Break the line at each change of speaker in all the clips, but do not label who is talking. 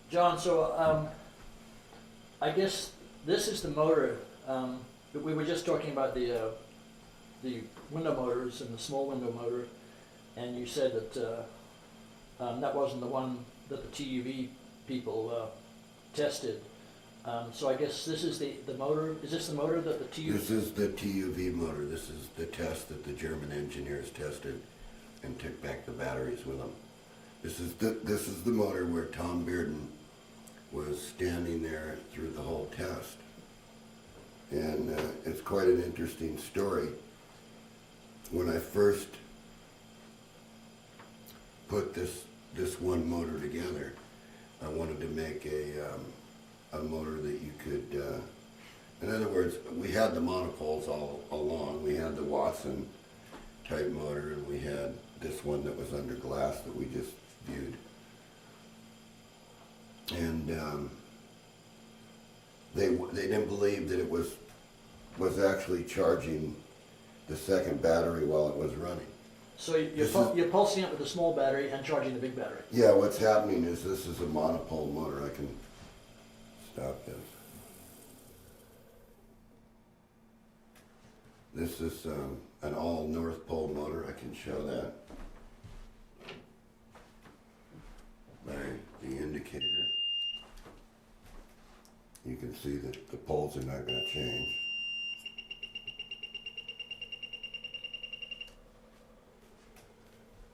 John, so I guess this is the motor. We were just talking about the window motors and the small window motor, and you said that that wasn't the one that the TUV people tested. So I guess this is the motor. Is this the motor that the TUV?
This is the TUV motor. This is the test that the German engineers tested and took back the batteries with them. This is the motor where Tom Bedini was standing there through the whole test. And it's quite an interesting story. When I first put this one motor together, I wanted to make a motor that you could, in other words, we had the monopoles all along. We had the Watson type motor, and we had this one that was under glass that we just viewed. And they didn't believe that it was actually charging the second battery while it was running.
So you're pulsing it with the small battery and charging the big battery.
Yeah, what's happening is this is a monopole motor. I can stop this. This is an all North Pole motor. I can show that by the indicator. You can see that the poles are not going to change.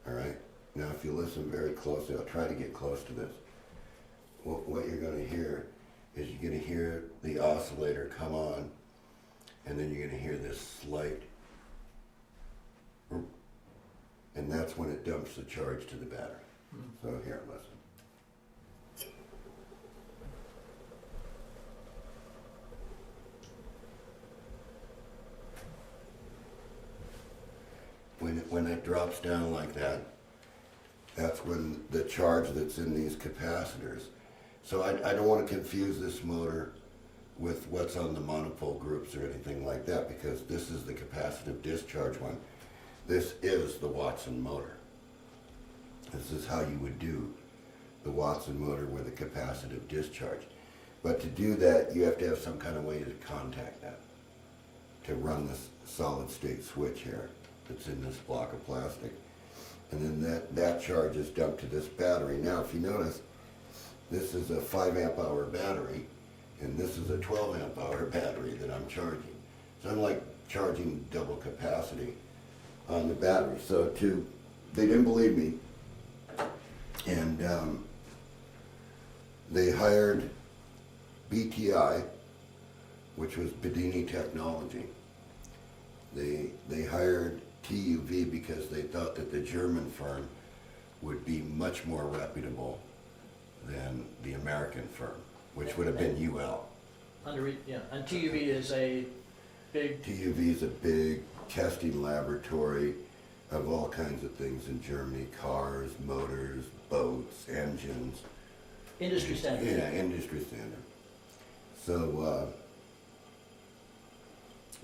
All right, now if you listen very closely, I'll try to get close to this. What you're going to hear is you're going to hear the oscillator come on, and then you're going to hear this slight, and that's when it dumps the charge to the battery. So here, listen. When it drops down like that, that's when the charge that's in these capacitors. So I don't want to confuse this motor with what's on the monopole groups or anything like that, because this is the capacitive discharge one. This is the Watson motor. This is how you would do the Watson motor with a capacitive discharge. But to do that, you have to have some kind of way to contact that, to run this solid state switch here that's in this block of plastic. And then that charge is dumped to this battery. Now, if you notice, this is a 5 amp hour battery, and this is a 12 amp hour battery that I'm charging. So I'm like charging double capacity on the battery. So they didn't believe me, and they hired BTI, which was Bedini Technology. They hired TUV because they thought that the German firm would be much more reputable than the American firm, which would have been UL.
And TUV is a big...
TUV is a big testing laboratory of all kinds of things in Germany: cars, motors, boats, engines.
Industry standard.
Yeah, industry standard. So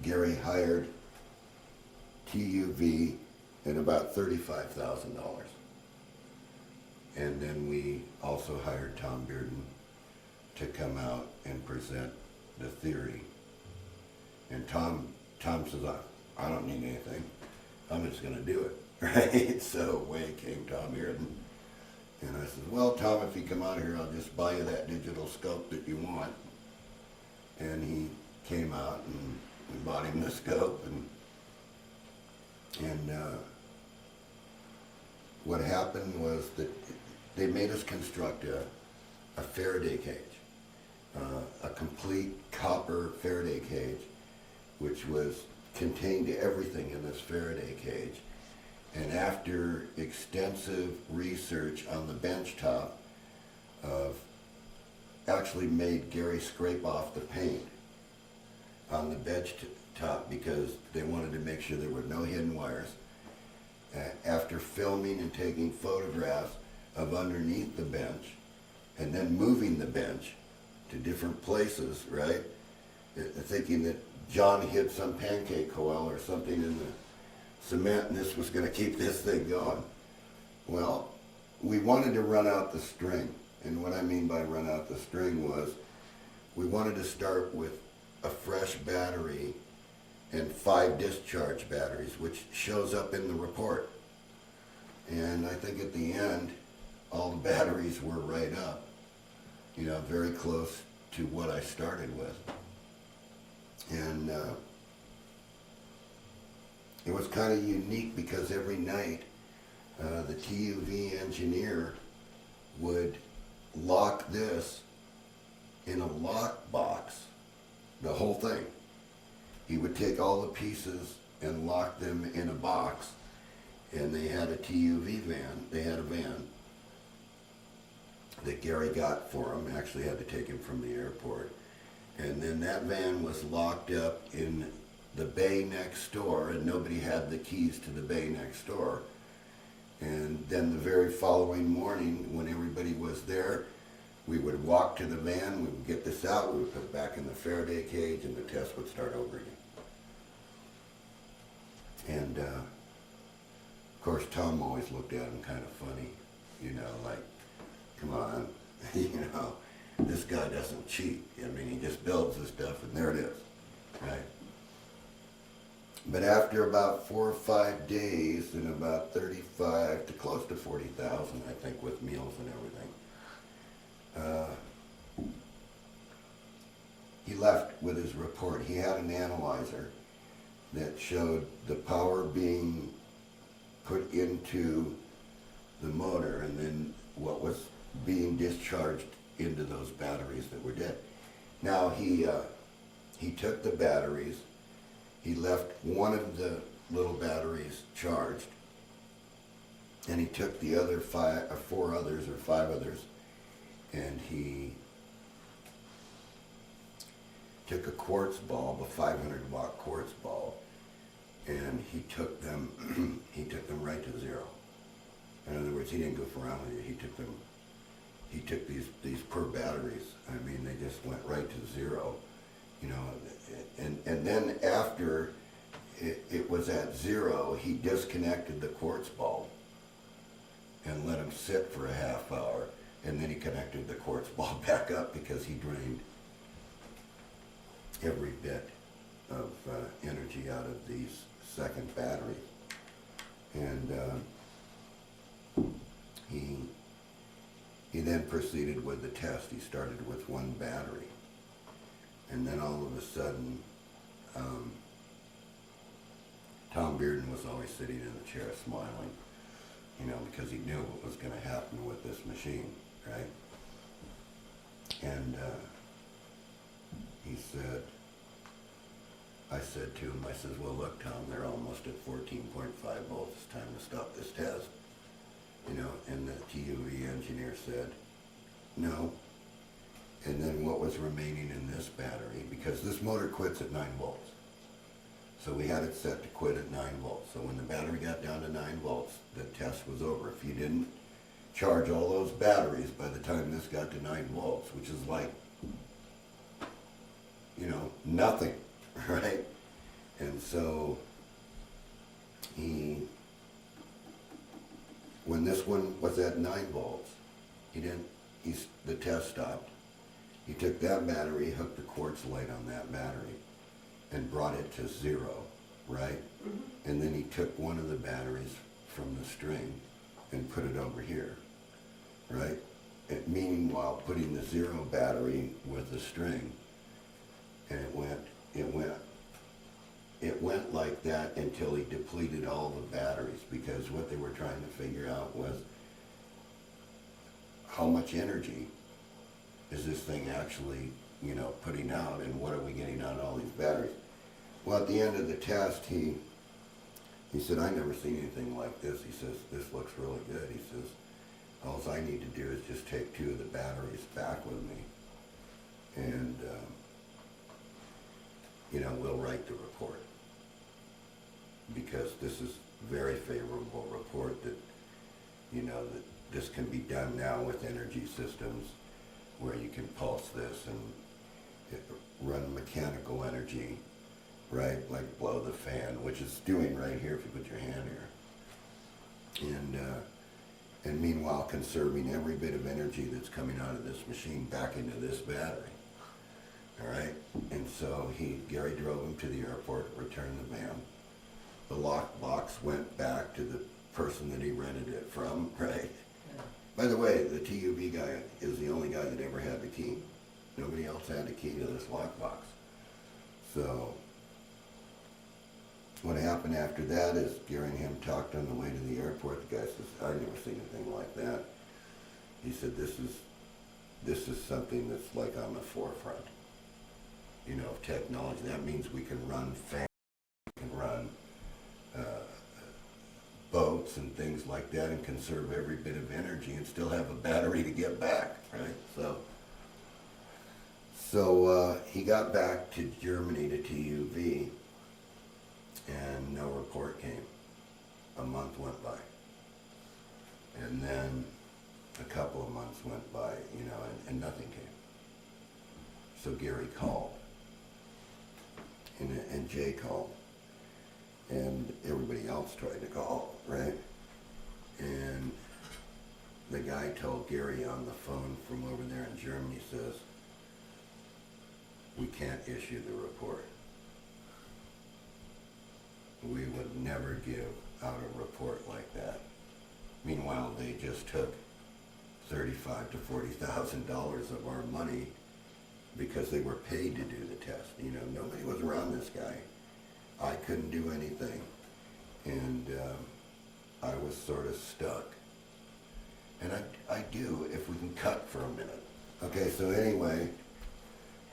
Gary hired TUV at about $35,000. And then we also hired Tom Bedini to come out and present the theory. And Tom says, I don't need anything. I'm just going to do it, right? So away came Tom Bedini. And I said, well, Tom, if you come out here, I'll just buy you that digital scope that you want. And he came out, and we bought him the scope, and what happened was that they made us construct a Faraday cage, a complete copper Faraday cage, which was contained everything in this Faraday cage. And after extensive research on the bench top, actually made Gary scrape off the paint on the bench top because they wanted to make sure there were no hidden wires. After filming and taking photographs of underneath the bench and then moving the bench to different places, right? Thinking that John hid some pancake coil or something in the cement and this was going to keep this thing going. Well, we wanted to run out the string And what I mean by run out the string was, we wanted to start with a fresh battery and 5 discharge batteries, which shows up in the report. And I think at the end, all the batteries were right up, you know, very close to what I started with. And it was kind of unique because every night the TUV engineer would lock this in a lock box, the whole thing. He would take all the pieces and lock them in a box, and they had a TUV van, they had a van that Gary got for him, actually had to take him from the airport. And then that van was locked up in the bay next door, and nobody had the keys to the bay next door. And then the very following morning, when everybody was there, we would walk to the van, we would get this out, we would put it back in the Faraday cage, and the test would start over again. And of course, Tom always looked at him kind of funny, you know, like, come on, you know, this guy doesn't cheat. I mean, he just builds this stuff, and there it is, right? But after about 4 or 5 days and about 35 to close to 40,000, I think, with meals and everything, he left with his report. He had an analyzer that showed the power being put into the motor and then what was being discharged into those batteries that were dead. Now he took the batteries, he left one of the little batteries charged, and he took the other 4 others or 5 others, and he took a quartz bulb, a 500-watt quartz bulb, and he took them right to 0. In other words, he didn't goof around with it. He took these per batteries. I mean, they just went right to 0, you know. And then after it was at 0, he disconnected the quartz bulb and let him sit for a half hour, and then he connected the quartz bulb back up because he drained every bit of energy out of these second batteries. And he then proceeded with the test. He started with 1 battery, and then all of a sudden, Tom Bearden was always sitting in the chair smiling, you know, because he knew what was going to happen with this machine, right? And he said, I said to him, I says, well, look, Tom, they're almost at 14.5 volts. It's time to stop this test. You know, and the TUV engineer said, no. And then what was remaining in this battery, because this motor quits at 9 volts. So we had it set to quit at 9 volts. So when the battery got down to 9 volts, the test was over. If you didn't charge all those batteries by the time this got to 9 volts, which is like, you know, nothing, right? And so when this one was at 9 volts, the test stopped. He took that battery, hooked the quartz light on that battery, and brought it to 0, right? Mm-hmm. And then he took one of the batteries from the string and put it over here, right? And meanwhile, putting the 0 battery with the string, and it went like that until he depleted all the batteries, because what they were trying to figure out was how much energy is this thing actually, you know, putting out, and what are we getting out of all these batteries? Well, at the end of the test, he said, I never seen anything like this. He says, this looks really good. He says, all I need to do is just take 2 of the batteries back with me, and you know, we'll write the report, because this is a very favorable report that, you know, that this can be done now with energy systems where you can pulse this and run mechanical energy, right, like blow the fan, which it's doing right here if you put your hand here. And and meanwhile conserving every bit of energy that's coming out of this machine back into this battery. All right, and so Gary drove him to the airport, returned the van. The lockbox went back to the person that he rented it from, right?
Yeah.
By the way, the TUV guy is the only guy that ever had the key. Nobody else had the key to this lockbox. So what happened after that is Gary and him talked on the way to the airport. The guy says, "I've never seen anything like that." He said, this is something that's like on the forefront, you know, of technology. That means we can run fans, we can run boats and things like that and conserve every bit of energy and still have a battery to get back, right? So he got back to Germany to TUV and no report came. A month went by. And then a couple of months went by, you know, and nothing came. So Gary called and Jay called. And everybody else tried to call, right? And the guy told Gary on the phone from over there in Germany, says, "We can't issue the report. We would never give out a report like that." Meanwhile, they just took $35,000 to $40,000 of our money because they were paid to do the test. You know, nobody was around this guy. I couldn't do anything, and I was sort of stuck. And I do, if we can cut for a minute. Okay, so anyway,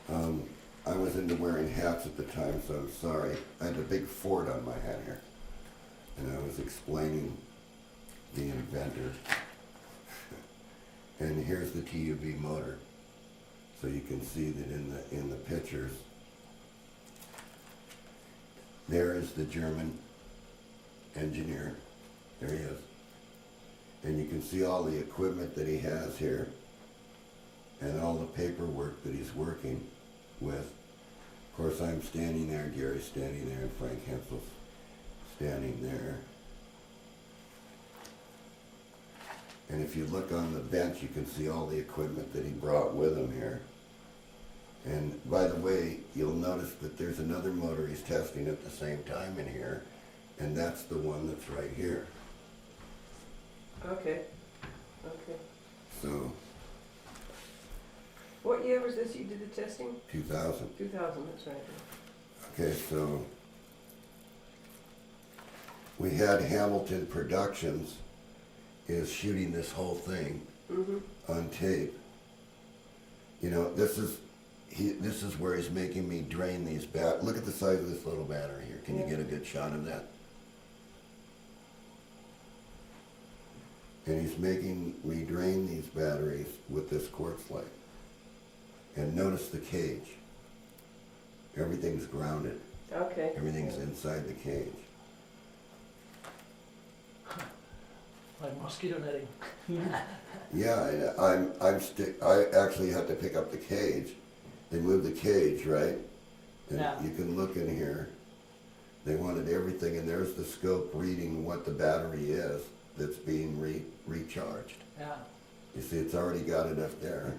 I was into wearing hats at the time, so I'm sorry. I had a big fort on my head here, and I was explaining the inventor. And here's the TUV motor. So you can see that in the pictures, there is the German engineer. There he is. And you can see all the equipment that he has here and all the paperwork that he's working with. Of course, I'm standing there, Gary's standing there, and Frank Hensel's standing there. And if you look on the bench, you can see all the equipment that he brought with him here. And by the way, you'll notice that there's another motor he's testing at the same time in here, and that's the one that's right here.
Okay. Okay.
So,
What year was this you did the testing?
2000.
2000, that's right.
Okay, so we had Hamilton Productions is shooting this whole thing on tape. You know, this is where he's making me drain these look at the size of this little battery here. Can you get a good shot of that? And he's making me drain these batteries with this quartz light. And notice the cage. Everything's grounded.
Okay.
Everything's inside the cage.
Like mosquito netting.
Yeah, I actually had to pick up the cage. They moved the cage, right? And
Yeah.
you can look in here. They wanted everything, and there's the scope reading what the battery is that's being recharged.
Yeah.
You see, it's already got enough there.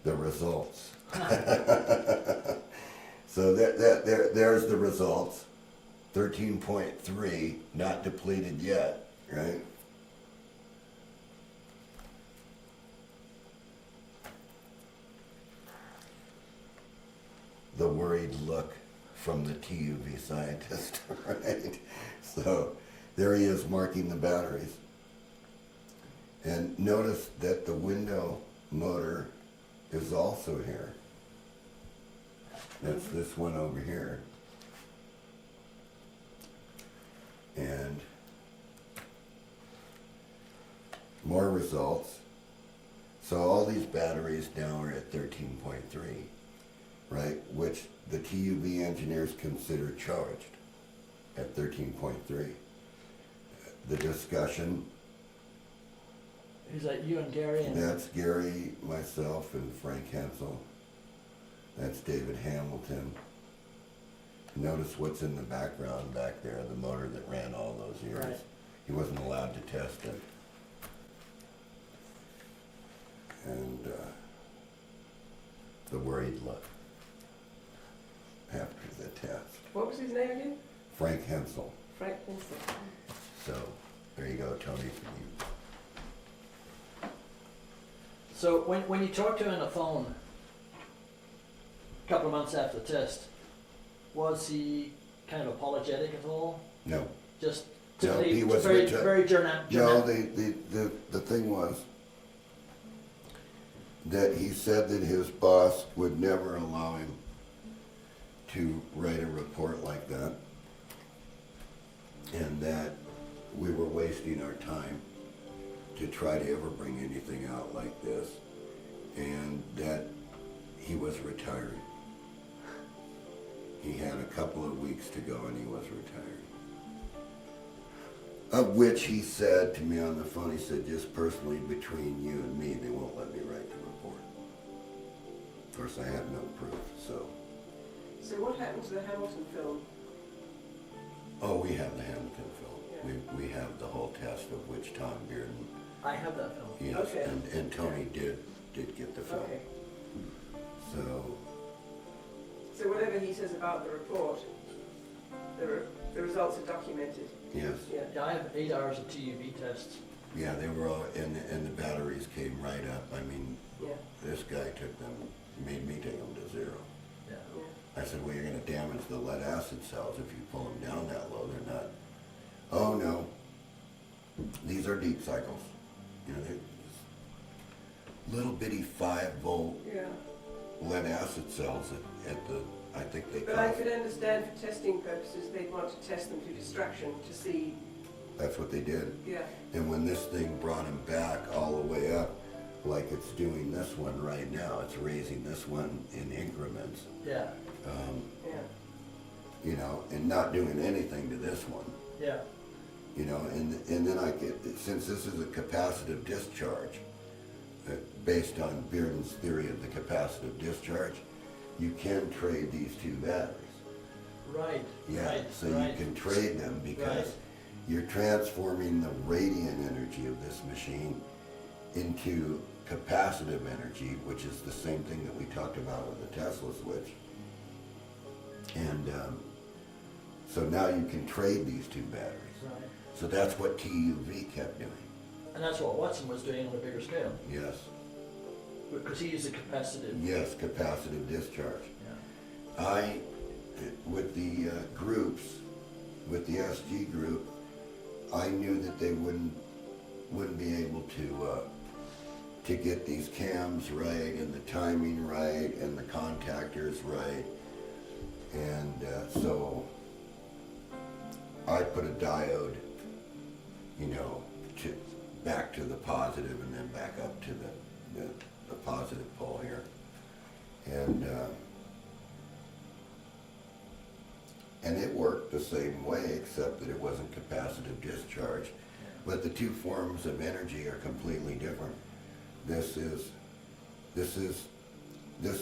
The results. So there's the results. 13.3, not depleted yet, right? The worried look from the TUV scientist, right? So there he is marking the batteries. And notice that the window motor is also here. That's this one over here. And more results. So all these batteries now are at 13.3, right? Which the TUV engineers consider charged at 13.3. The discussion.
Is that you and Gary? And
That's Gary, myself, and Frank Hensel. That's David Hamilton. Notice what's in the background back there, the motor that ran all those years.
Right.
He wasn't allowed to test it. And the worried look after the test.
What was his name again?
Frank Hensel.
Frank Vincent.
So there you go, Tony, for you.
So when you talked to him on the phone a couple of months after the test, was he kind of apologetic at all?
No.
Just
No,
typically
he was
very,
reti-
very
No,
journal.
the thing was that he said that his boss would never allow him to write a report like that, and that we were wasting our time to try to ever bring anything out like this, and that he was retiring. He had a couple of weeks to go and he was retiring. Of which he said to me on the phone, he said, just personally between you and me, they won't let me write the report. Of course, I had no proof, so.
So what happened to the Hamilton film?
Oh, we have the Hamilton film.
Yeah.
We have the whole test of which Tom Bearden,
I have that film.
yes,
Okay.
and Tony did get the film.
Okay.
So,
So whatever he says about the report, the results are documented.
yes,
Yeah.
Yeah, I have 8 hours of TUV tests.
yeah, they were all, and the batteries came right up. I mean,
Yeah.
this guy took them, made me take them to zero.
Yeah.
Yeah.
I said, well, you're gonna damage the lead acid cells if you pull them down that low. They're not. Oh, no. These are deep cycles. You know, they're little bitty 5-volt
Yeah.
lead acid cells at the, I think they
But
call
I
it.
could understand for testing purposes, they'd want to test them through distraction to see,
That's what they did.
yeah,
And when this thing brought him back all the way up, like it's doing this one right now, it's raising this one in increments,
Yeah.
yeah.
you know, and not doing anything to this one.
Yeah.
You know, and then I get, since this is a capacitive discharge, based on Bearden's theory of the capacitive discharge, you can trade these two batteries.
Right.
Yeah,
Right.
so
right.
you can trade them because
Right.
you're transforming the radiant energy of this machine into capacitive energy, which is the same thing that we talked about with the Tesla switch. And so now you can trade these two batteries.
Right.
So that's what TUV kept doing.
And that's what Watson was doing on a bigger scale,
Yes,
because he used a capacitive.
yes, capacitive discharge.
Yeah.
With the groups, with the SG group, I knew that they wouldn't be able to get these cams right and the timing right and the contactors right. And so I put a diode, you know, back to the positive and then back up to the positive pole here. And it worked the same way, except that it wasn't capacitive discharge. But the two forms of energy are completely different. This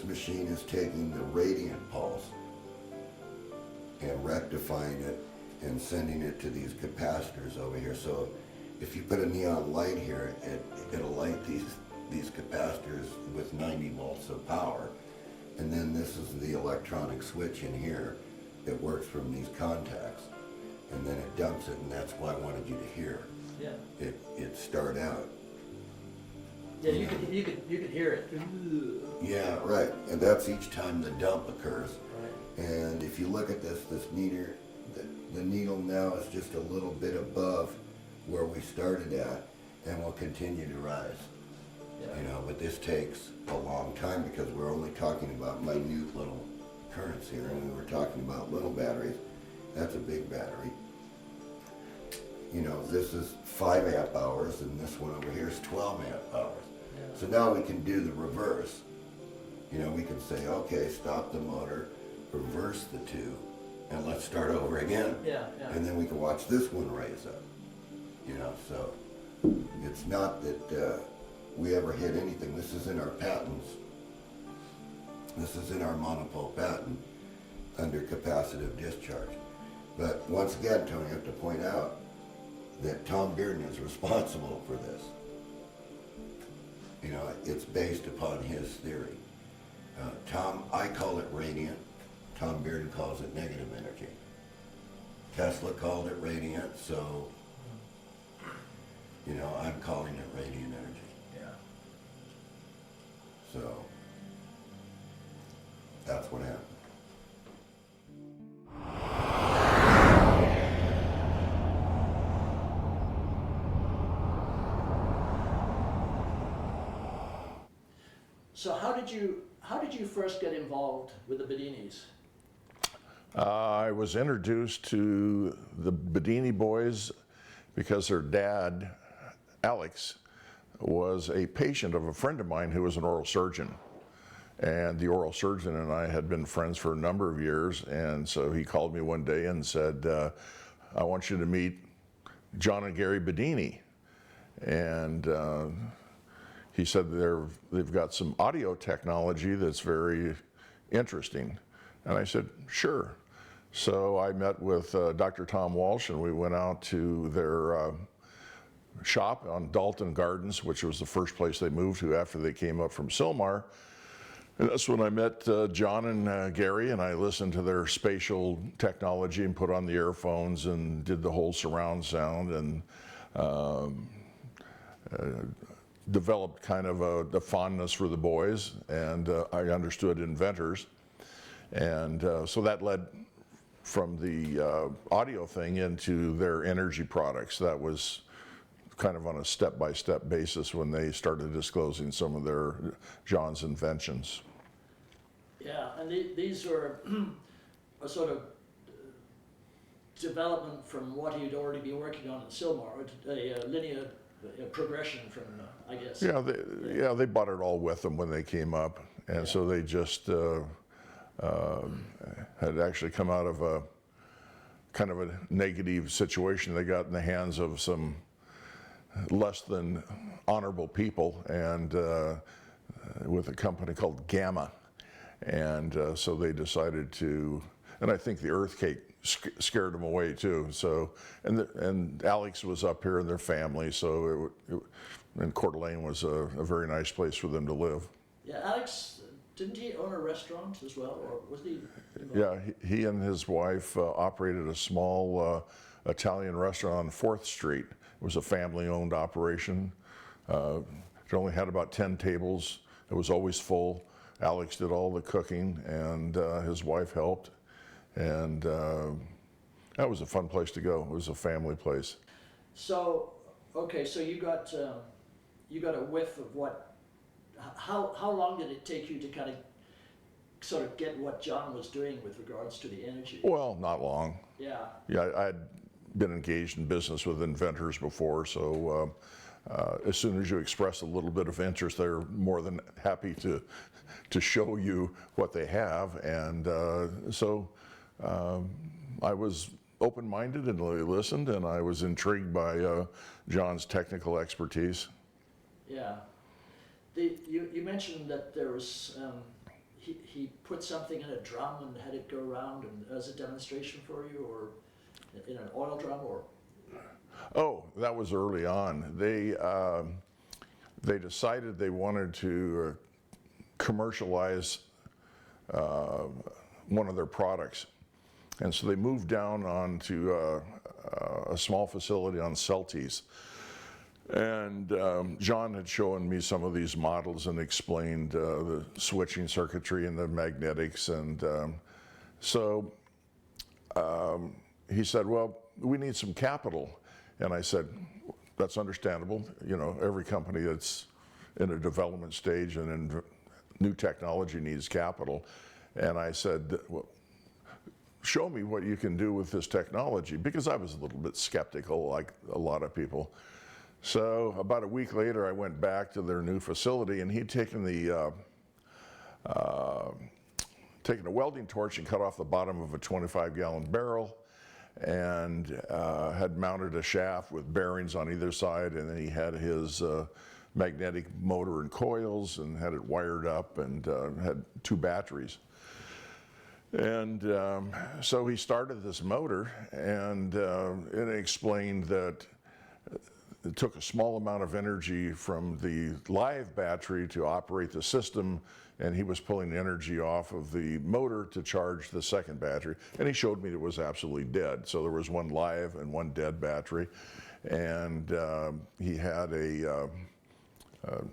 machine is taking the radiant pulse and rectifying it and sending it to these capacitors over here. So if you put a neon light here, it'll light these capacitors with 90 volts of power. And then this is the electronic switch in here that works from these contacts. And then it dumps it, and that's why I wanted you to hear
Yeah.
it start out.
Yeah. You could hear it.
Yeah, right. And that's each time the dump occurs.
Right.
And if you look at this meter, the needle now is just a little bit above where we started at, and will continue to rise.
Yeah.
You know, but this takes a long time because we're only talking about minute little currents here, and we were talking about little batteries. That's a big battery. You know, this is 5 amp hours, and this one over here is 12 amp hours.
Yeah.
So now we can do the reverse. You know, we can say, okay, stop the motor, reverse the two, and let's start over again.
Yeah. Yeah.
And then we can watch this one raise up. You know, so it's not that we ever hit anything. This is in our patents. This is in our monopole patent. under capacitive discharge. But once again, Tony, I have to point out that Tom Bearden is responsible for this. You know, it's based upon his theory. I call it radiant. Tom Bearden calls it negative energy. Tesla called it radiant, so, you know, I'm calling it radiant energy.
Yeah.
So, that's what happened.
So how did you first get involved with the Bedinis?
I was introduced to the Bedini boys because their dad, Alex, was a patient of a friend of mine who was an oral surgeon. And the oral surgeon and I had been friends for a number of years, and so he called me one day and said, I want you to meet John and Gary Bedini. And he said they've got some audio technology that's very interesting. And I said, sure. So I met with Dr. Tom Walsh, and we went out to their shop on Dalton Gardens, which was the first place they moved to after they came up from Sylmar. And that's when I met John and Gary, and I listened to their spatial technology and put on the earphones and did the whole surround sound, and developed kind of the fondness for the boys, and I understood inventors. And so that led from the audio thing into their energy products. That was kind of on a step-by-step basis when they started disclosing some of their John's inventions.
Yeah, and these were a sort of development from what he'd already been working on in Sylmar, a linear progression from, I guess.
Yeah, they brought it all with them when they came up, and so they just had actually come out of a kind of a negative situation. They got in the hands of some less than honorable people, and with a company called Gamma, and so they decided to, and I think the earthquake scared them away too. So, and Alex was up here and their family, so and Coeur d'Alene was a very nice place for them to live.
Yeah, Alex, didn't he own a restaurant as well, or was he involved?
Yeah, he and his wife operated a small Italian restaurant on 4th Street. It was a family-owned operation. It only had about 10 tables. It was always full. Alex did all the cooking, and his wife helped. And that was a fun place to go. It was a family place.
So, okay, so you got a whiff of what. How long did it take you to kind of sort of get what John was doing with regards to the energy?
Well, not long.
Yeah.
Yeah, I'd been engaged in business with inventors before, so as soon as you express a little bit of interest, they're more than happy to show you what they have. And so I was open-minded and listened, and I was intrigued by John's technical expertise.
Yeah. You mentioned that there was, he put something in a drum and had it go around and as a demonstration for you, or in an oil drum, or?
Oh, that was early on. They decided they wanted to commercialize one of their products. And so they moved down onto a small facility on Celtice. And John had shown me some of these models and explained the switching circuitry and the magnetics. And so he said, well, we need some capital. And I said, that's understandable. You know, every company that's in a development stage and in new technology needs capital. And I said, well, show me what you can do with this technology, because I was a little bit skeptical, like a lot of people. So about a week later, I went back to their new facility, and he'd taken taken a welding torch and cut off the bottom of a 25-gallon barrel, and had mounted a shaft with bearings on either side, and then he had his magnetic motor and coils and had it wired up, and had 2 batteries. And so he started this motor, and it explained that it took a small amount of energy from the live battery to operate the system, and he was pulling energy off of the motor to charge the second battery. And he showed me it was absolutely dead. So there was one live and one dead battery, and he had a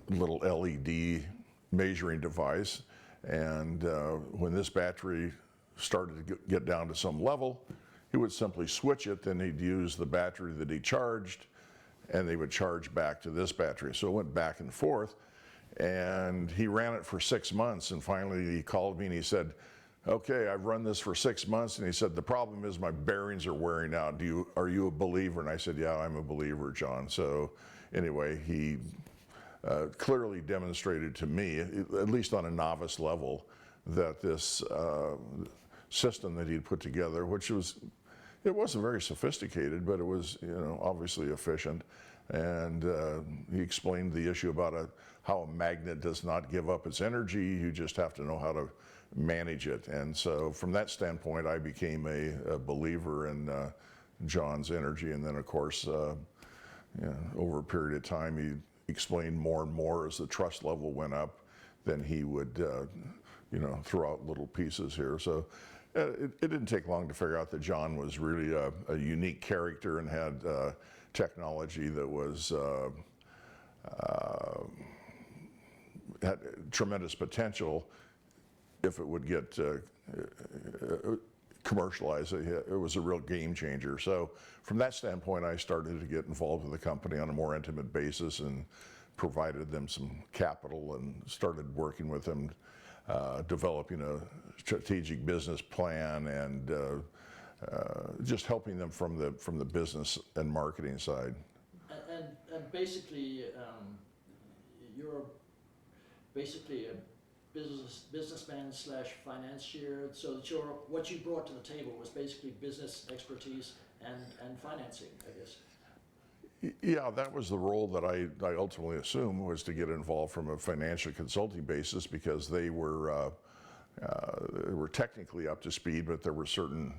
little LED measuring device. And when this battery started to get down to some level, he would simply switch it, then he'd use the battery that he charged, and they would charge back to this battery. So it went back and forth, and he ran it for 6 months, and finally he called me and he said, okay, I've run this for 6 months, and he said, the problem is my bearings are wearing out. Are you a believer? And I said, yeah, I'm a believer, John. So anyway, he clearly demonstrated to me, at least on a novice level, that this system that he'd put together, which it wasn't very sophisticated, but it was, obviously efficient. And he explained the issue about how a magnet does not give up its energy. You just have to know how to manage it. And so from that standpoint, I became a believer in John's energy. And then, of course, over a period of time, he explained more and more as the trust level went up. Then he would, throw out little pieces here. So it didn't take long to figure out that John was really a unique character and had technology that was had tremendous potential if it would get commercialized. It was a real game changer. So from that standpoint, I started to get involved with the company on a more intimate basis and provided them some capital and started working with them, developing a strategic business plan and just helping them from the business and marketing side.
And basically, you're basically a businessman slash financier. So that what you brought to the table was basically business expertise and financing, I guess.
Yeah, that was the role that I ultimately assumed, was to get involved from a financial consulting basis, because they were technically up to speed, but there were certain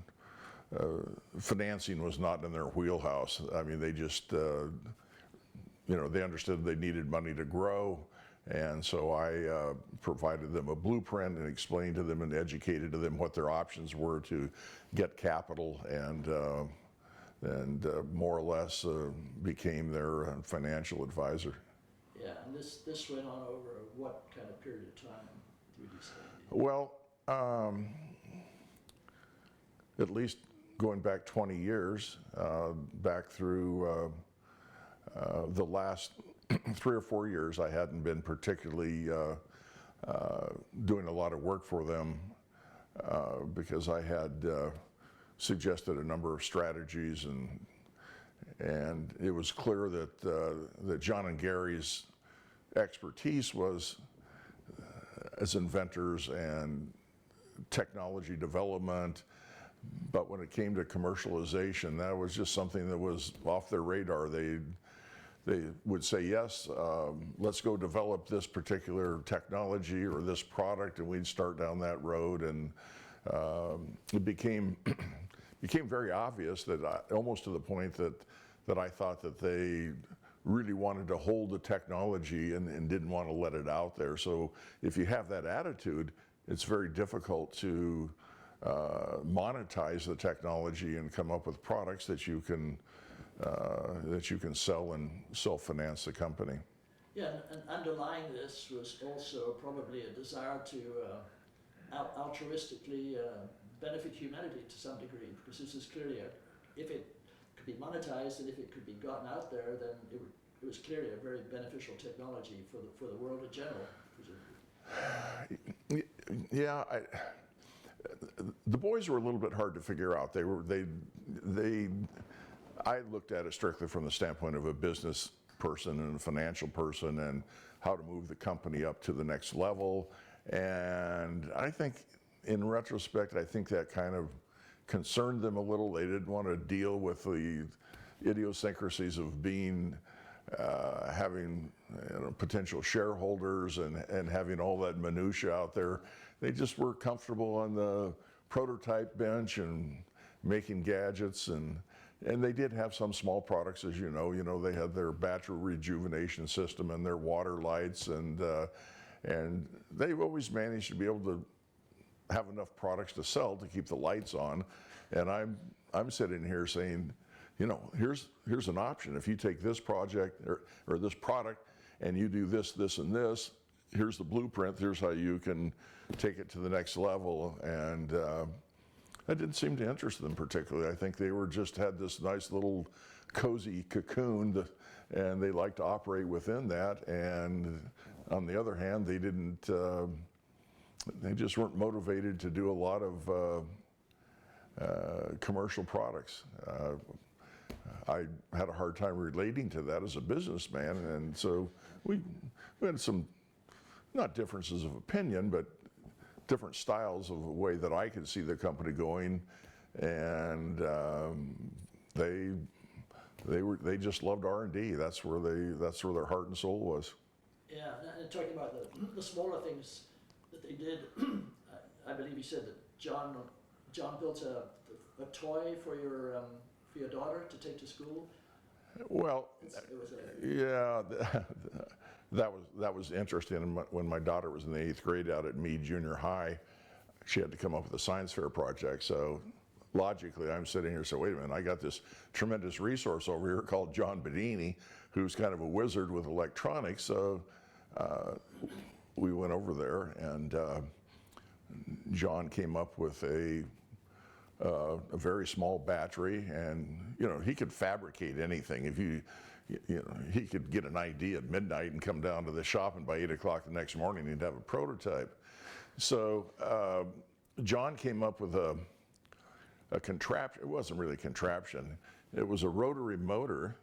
financing was not in their wheelhouse. I mean, they just they understood they needed money to grow, and so I provided them a blueprint and explained to them and educated to them what their options were to get capital, and more or less became their financial advisor.
Yeah, and this went on over what kind of period of time would you say?
Well, at least going back 20 years, back through the last 3 or 4 years, I hadn't been particularly doing a lot of work for them because I had suggested a number of strategies, and it was clear that John and Gary's expertise was as inventors and technology development, but when it came to commercialization, that was just something that was off their radar. They would say, yes, let's go develop this particular technology or this product, and we'd start down that road, and it became very obvious that almost to the point that I thought that they really wanted to hold the technology and didn't want to let it out there. So if you have that attitude, it's very difficult to monetize the technology and come up with products that you can sell and self-finance the company.
Yeah, and underlying this was also probably a desire to altruistically benefit humanity to some degree, because this is clearly if it could be monetized and if it could be gotten out there, then it was clearly a very beneficial technology for the world in general, presumably.
Yeah, the boys were a little bit hard to figure out. I looked at it strictly from the standpoint of a business person and a financial person and how to move the company up to the next level. And I think, in retrospect, I think that kind of concerned them a little. They didn't want to deal with the idiosyncrasies of having potential shareholders and having all that minutia out there. They just were comfortable on the prototype bench and making gadgets, and they did have some small products, as you know. They had their battery rejuvenation system and their water lights, and they've always managed to be able to have enough products to sell to keep the lights on. And I'm sitting here saying, here's an option. If you take this project or this product and you do this, this, and this, here's the blueprint. Here's how you can take it to the next level. And that didn't seem to interest them particularly. I think they had this nice little cozy cocoon, and they liked to operate within that. And on the other hand, they didn't. They just weren't motivated to do a lot of commercial products. I had a hard time relating to that as a businessman, and so we had some, not differences of opinion, but different styles of the way that I could see the company going, and they just loved R&D. That's where their heart and soul was.
Yeah, and talking about the smaller things that they did, I believe you said that John built a toy for your daughter to take to school.
Well,
It was
yeah, that was interesting. When my daughter was in the 8th grade out at Meade Junior High, she had to come up with a science fair project. So logically, I'm sitting here saying, wait a minute, I got this tremendous resource over here called John Bedini, who's kind of a wizard with electronics. So we went over there, and John came up with a very small battery, and he could fabricate anything. If he could get an idea at midnight and come down to the shop, and by 8 o'clock the next morning he'd have a prototype. So John came up with a contraption. It wasn't really a contraption. It was a rotary motor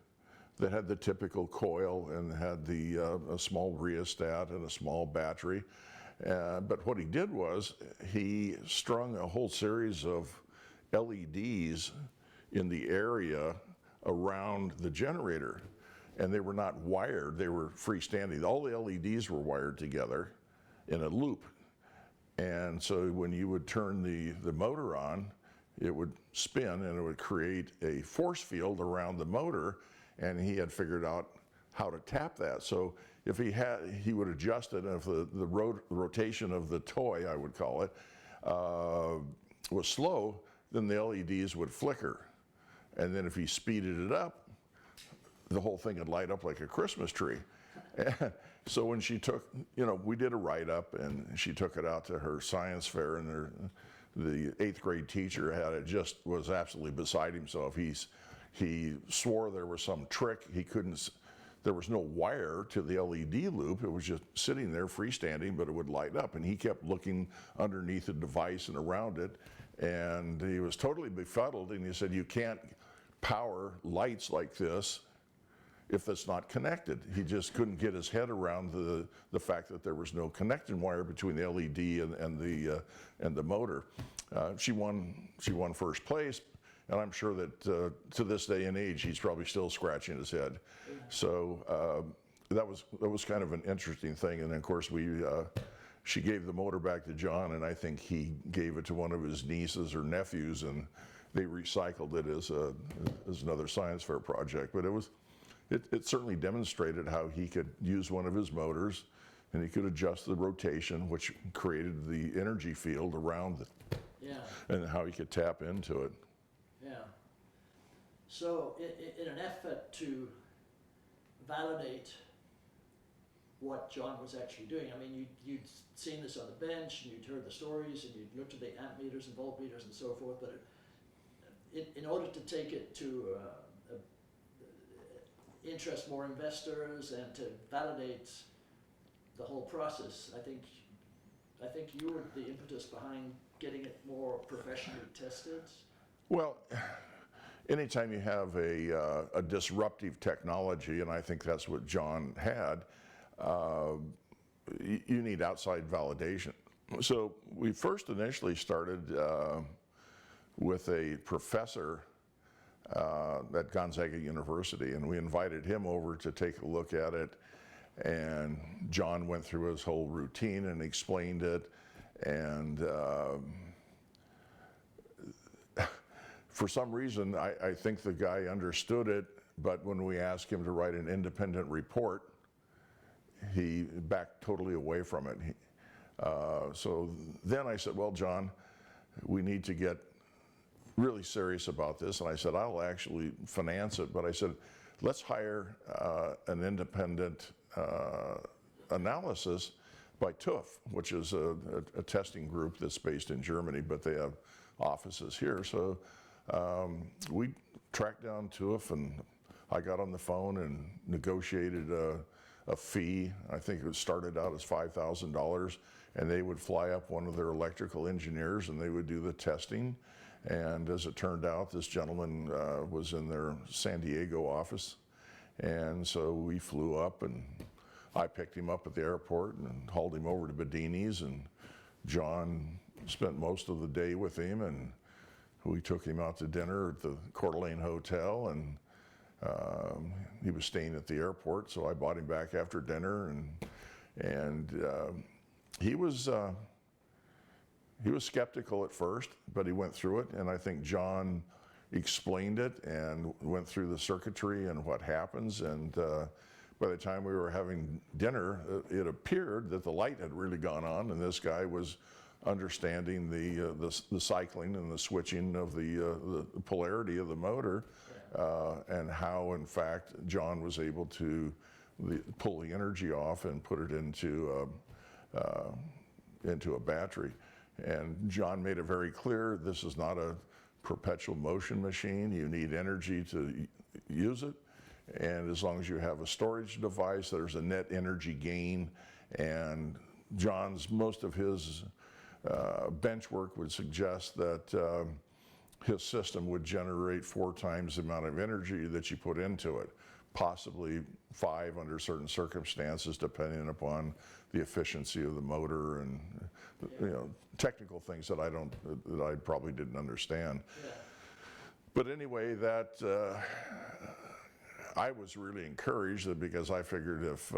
that had the typical coil and had a small rheostat and a small battery. But what he did was he strung a whole series of LEDs in the area around the generator, and they were not wired, they were freestanding. All the LEDs were wired together in a loop, and so when you would turn the motor on, it would spin and it would create a force field around the motor, and he had figured out how to tap that. So if he would adjust it, and if the rotation of the toy, I would call it, was slow, then the LEDs would flicker. And then if he speeded it up, the whole thing would light up like a Christmas tree. And so when she took, we did a write-up, and she took it out to her science fair, and the 8th grade teacher was absolutely beside himself. He swore there was some trick. There was no wire to the LED loop. It was just sitting there freestanding, but it would light up. And he kept looking underneath the device and around it, and he was totally befuddled. And he said, you can't power lights like this if it's not connected. He just couldn't get his head around the fact that there was no connecting wire between the LED and the motor. She won first place. And I'm sure that to this day and age, he's probably still scratching his head. So that was kind of an interesting thing. And then, of course, she gave the motor back to John, and I think he gave it to one of his nieces or nephews, and they recycled it as another science fair project. But it certainly demonstrated how he could use one of his motors, and he could adjust the rotation, which created the energy field around it, and how he could tap into it.
Yeah. So in an effort to validate what John was actually doing, I mean, you'd seen this on the bench, and you'd heard the stories, and you'd looked at the amp meters and voltmeters and so forth, but in order to take it to interest more investors and to validate the whole process, I think you were the impetus behind getting it more professionally tested. Well,
anytime you have a disruptive technology, and I think that's what John had, you need outside validation. So we first initially started with a professor at Gonzaga University, and we invited him over to take a look at it, and John went through his whole routine and explained it, and for some reason, I think the guy understood it, but when we asked him to write an independent report, he backed totally away from it. So then I said, well, John, we need to get really serious about this. And I said, I'll actually finance it, but I said, let's hire an independent analysis by TÜV, which is a testing group that's based in Germany, but they have offices here. So we tracked down TÜV, and I got on the phone and negotiated a fee. I think it started out as $5,000, and they would fly up one of their electrical engineers and they would do the testing. And as it turned out, this gentleman was in their San Diego office, and so we flew up, and I picked him up at the airport and hauled him over to Bedinis, and John spent most of the day with him, and we took him out to dinner at the Coeur d'Alene Hotel, and he was staying at the airport, so I brought him back after dinner, and he was skeptical at first, but he went through it, and I think John explained it and went through the circuitry and what happens, and by the time we were having dinner, it appeared that the light had really gone on, and this guy was understanding the cycling and the switching of the polarity of the motor, and how, in fact, John was able to pull the energy off and put it into a battery. And John made it very clear, this is not a perpetual motion machine. You need energy to use it. And as long as you have a storage device, there's a net energy gain. And most of his bench work would suggest that his system would generate 4 times the amount of energy that you put into it, possibly 5 under certain circumstances, depending upon the efficiency of the motor and technical things that I probably didn't understand.
Yeah.
But anyway, that I was really encouraged, because I figured if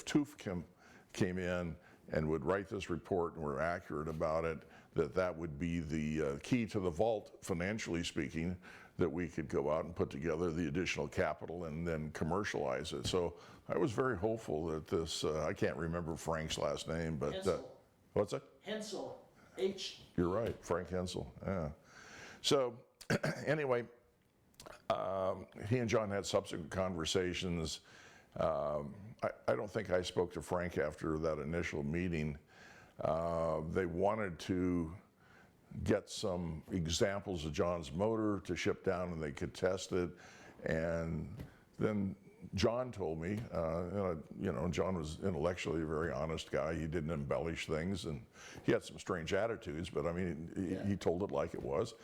TÜV came in and would write this report and were accurate about it, that would be the key to the vault, financially speaking, that we could go out and put together the additional capital and then commercialize it. So I was very hopeful that this, I can't remember Frank's last name, but
Hensel.
What's that?
Hensel, H.
You're right, Frank Hensel, yeah. So anyway, he and John had subsequent conversations. I don't think I spoke to Frank after that initial meeting. They wanted to get some examples of John's motor to ship down and they could test it. And then John told me, John was intellectually a very honest guy. He didn't embellish things, and he had some strange attitudes, but I mean, he told it like it was.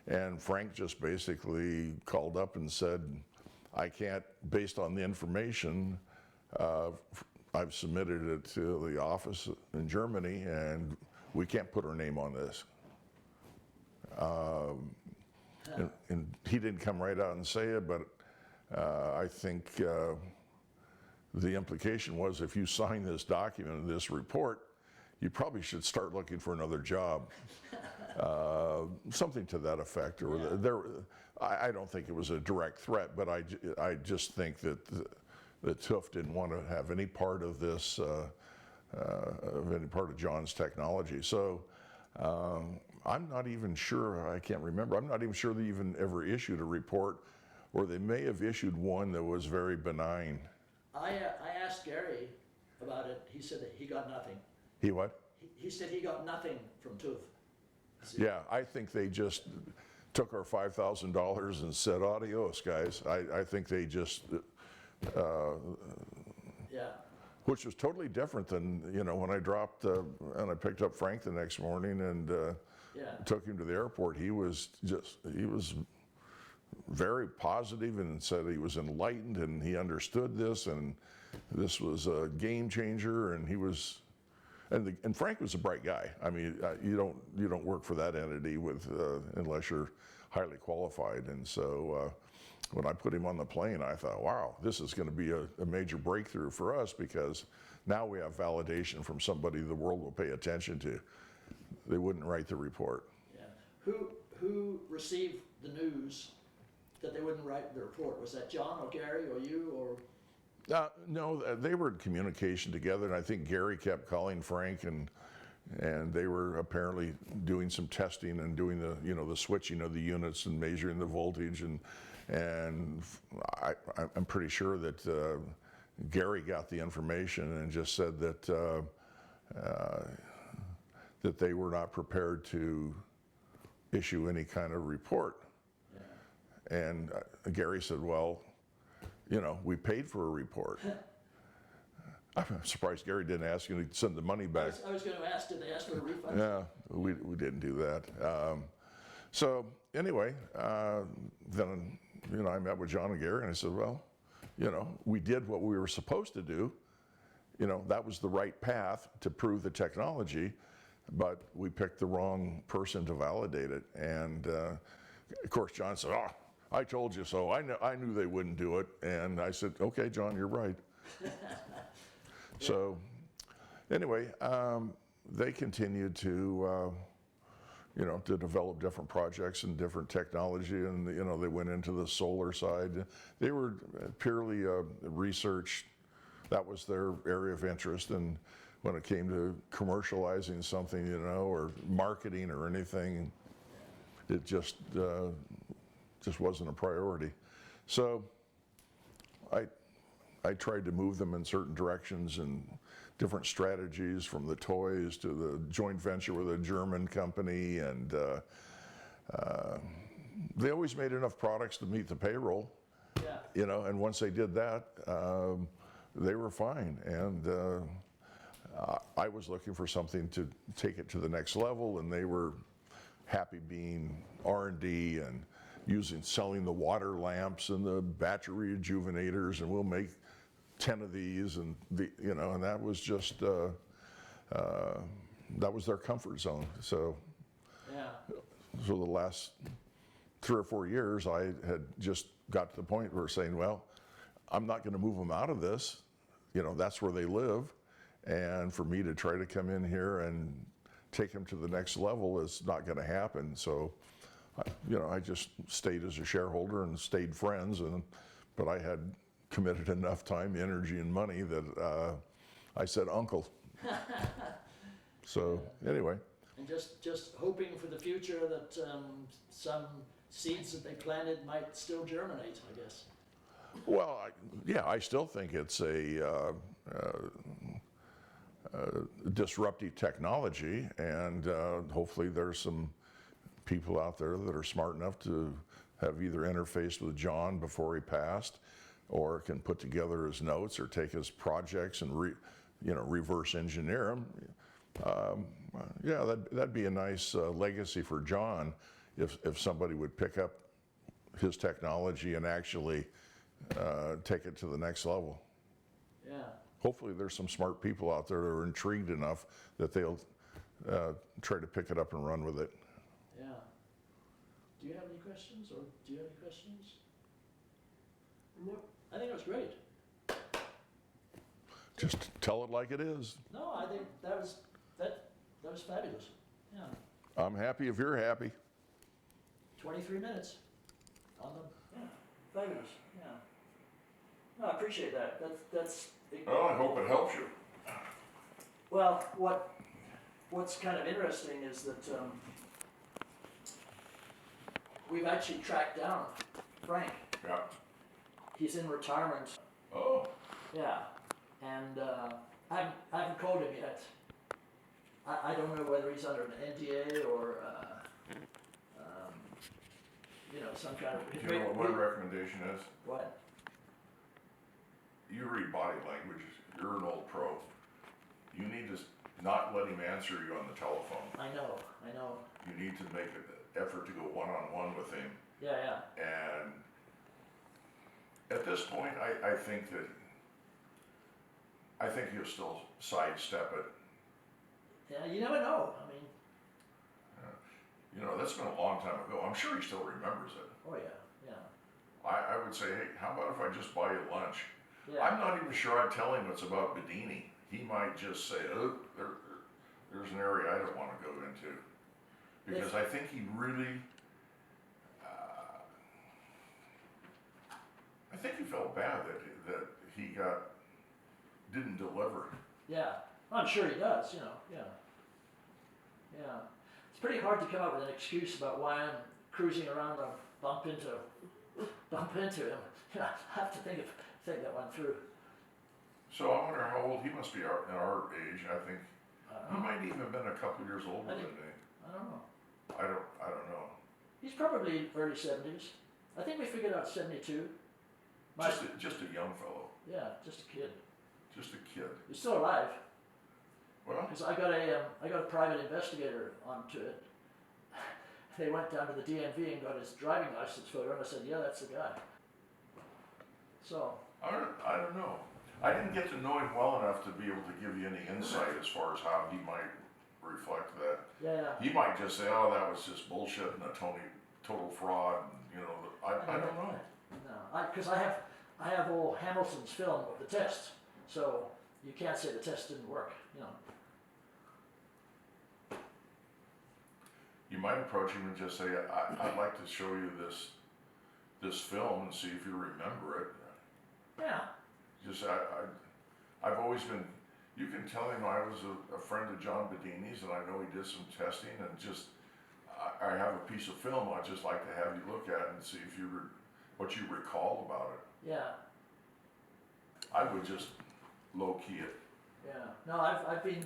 And Frank just basically called up and said, I can't, based on the information, I've submitted it to the office in Germany, and we can't put our name on this. And he didn't come right out and say it, but I think the implication was, if you sign this document and this report, you probably should start looking for another job. Something to that effect. Or I don't think it was a direct threat, but I just think that TÜV didn't want to have any part of this, any part of John's technology. So I'm not even sure, I can't remember, I'm not even sure they even ever issued a report, or they may have issued one that was very benign.
I asked Gary about it. He said that he got nothing.
He what?
He said he got nothing from TÜV.
Yeah, I think they just took our $5,000 and said, adios, guys. I think they just, which was totally different than, when I dropped, and I picked up Frank the next morning and took him to the airport. He was very positive and said he was enlightened and he understood this, and this was a game changer, and he was, and Frank was a bright guy. I mean, you don't work for that entity unless you're highly qualified. And so when I put him on the plane, I thought, wow, this is going to be a major breakthrough for us, because now we have validation from somebody the world will pay attention to. They wouldn't write the report.
Yeah. Who received the news that they wouldn't write the report? Was that John or Gary or you or?
No, they were in communication together, and I think Gary kept calling Frank, and they were apparently doing some testing and doing the switching of the units and measuring the voltage, and I'm pretty sure that Gary got the information and just said that that they were not prepared to issue any kind of report.
Yeah.
And Gary said, well, we paid for a report. I'm surprised Gary didn't ask you to send the money back.
I was going to ask, did they ask for a refund?
Yeah, we didn't do that. So anyway, then I met with John and Gary, and I said, well, we did what we were supposed to do. That was the right path to prove the technology, but we picked the wrong person to validate it. And of course, John said, "Oh, I told you so. I knew they wouldn't do it." And I said, "Okay, John, you're right." So anyway, they continued to to develop different projects and different technology, and they went into the solar side. They were purely research. That was their area of interest, and when it came to commercializing something, or marketing or anything, it just wasn't a priority. So I tried to move them in certain directions and different strategies, from the toys to the joint venture with a German company, and they always made enough products to meet the payroll.
Yeah.
And once they did that, they were fine. And I was looking for something to take it to the next level, and they were happy being R&D and selling the water lamps and the battery rejuvenators, and we'll make 10 of these, and and that was just that was their comfort zone. So the last 3 or 4 years, I had just got to the point where saying, well, I'm not going to move them out of this. That's where they live, and for me to try to come in here and take them to the next level is not going to happen. So I just stayed as a shareholder and stayed friends, but I had committed enough time, energy, and money that I said, "Uncle." So anyway.
And just hoping for the future that some seeds that they planted might still germinate, I guess.
Well, I still think it's a disruptive technology, and hopefully there's some people out there that are smart enough to have either interfaced with John before he passed, or can put together his notes or take his projects and reverse engineer them. That'd be a nice legacy for John if somebody would pick up his technology and actually take it to the next level.
Yeah.
Hopefully there's some smart people out there that are intrigued enough that they'll try to pick it up and run with it.
Yeah. Do you have any questions, or do you have any questions?
No.
I think it was great.
Just tell it like it is.
No, I think that was fabulous. Yeah.
I'm happy if you're happy.
23 minutes on them. Yeah. Fabulous. Yeah. No, I appreciate that. That's.
Well, I hope it helps you.
Well, what's kind of interesting is that we've actually tracked down Frank.
Yeah.
He's in retirement.
Oh.
Yeah, and I haven't called him yet. I don't know whether he's under an NDA or some kind of.
Do you know what my recommendation is?
What?
You read body language. You're an old pro. You need to not let him answer you on the telephone.
I know.
You need to make an effort to go one-on-one with him.
Yeah.
And at this point, I think he'll still sidestep it.
Yeah, you never know. I mean.
That's been a long time ago. I'm sure he still remembers it.
Oh yeah.
I would say, hey, how about if I just buy you lunch?
Yeah.
I'm not even sure I'd tell him it's about Bedini. He might just say, oh, there's an area I don't want to go into. Because I think he really, I think he felt bad that he didn't deliver.
Yeah, I'm sure he does, you know, yeah. Yeah. It's pretty hard to come up with an excuse about why I'm cruising around and bump into him. You know, I have to think that one through.
So I wonder how old he must be our age. I think
I
he
don't know.
might even have been a couple years older
I
than
think-
me.
I don't know.
I don't know.
He's probably early 70s. I think we figured out 72. My-
Just a young fellow,
yeah, just a kid.
just a kid.
He's still alive.
Well,
Because I got a private investigator onto it. They went down to the DMV and got his driving license photo, and I said, yeah, that's the guy. So,
I don't know. I didn't get to know him well enough to be able to give you any insight as far as how he might reflect that.
yeah.
He might just say, oh, that was just bullshit and a total fraud, and, you know, I don't know.
No, because I have old Hamilton's film of the test, so you can't say the test didn't work, you know.
You might approach him and just say, I'd like to show you this film and see if you remember it.
Yeah,
Just, I've always been, you can tell him I was a friend of John Bedini's and I know he did some testing and just, I have a piece of film I'd just like to have you look at and see if what you recall about it.
yeah,
I would just low key it.
yeah. No, I've been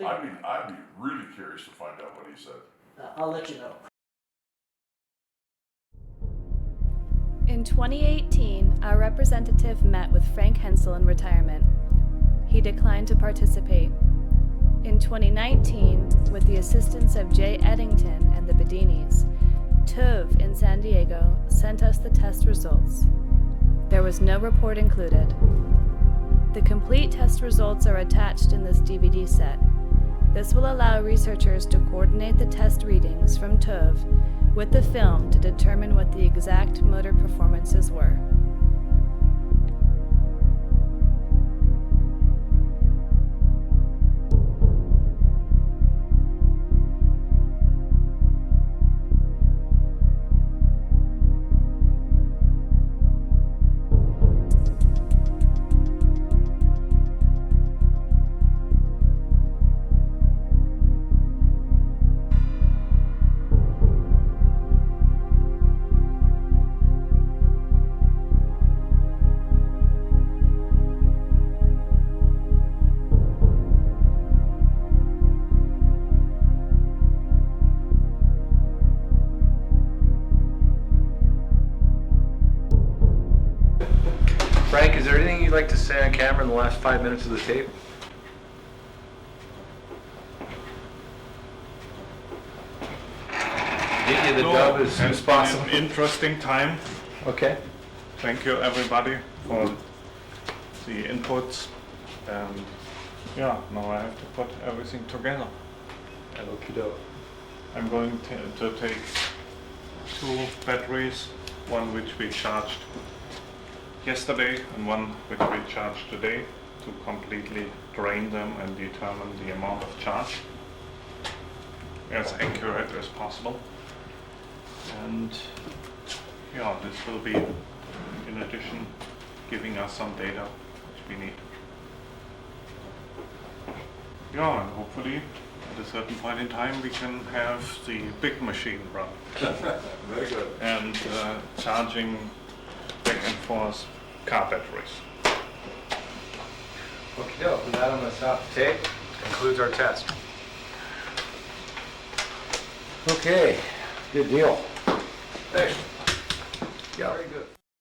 I'd
thinking,
be really curious to find out what he said.
I'll let you know.
In 2018, our representative met with Frank Hensel in retirement. He declined to participate. In 2019, with the assistance of Jay Edington and the Bedinis, TUV in San Diego sent us the test results. There was no report included. The complete test results are attached in this DVD set. This will allow researchers to coordinate the test readings from TUV with the film to determine what the exact motor performances were.
Frank, is there anything you'd like to say on camera in the last 5 minutes of the tape? Get you the dub as soon as
It's been
possible.
an interesting time.
Okay.
Thank you everybody for the inputs. And yeah, now I have to put everything together.
Okie doke.
I'm going to take 2 batteries, one which we charged yesterday and one which we charged today, to completely drain them and determine the amount of charge as accurate as possible. And yeah, this will be in addition giving us some data which we need. Yeah, and hopefully at a certain point in time we can have the big machine run.
Very good.
And charging back and forth car batteries.
Okie doke. With that, I'm going to stop the tape. Concludes our test. Okay. Good deal. Thanks. Yeah. Very good.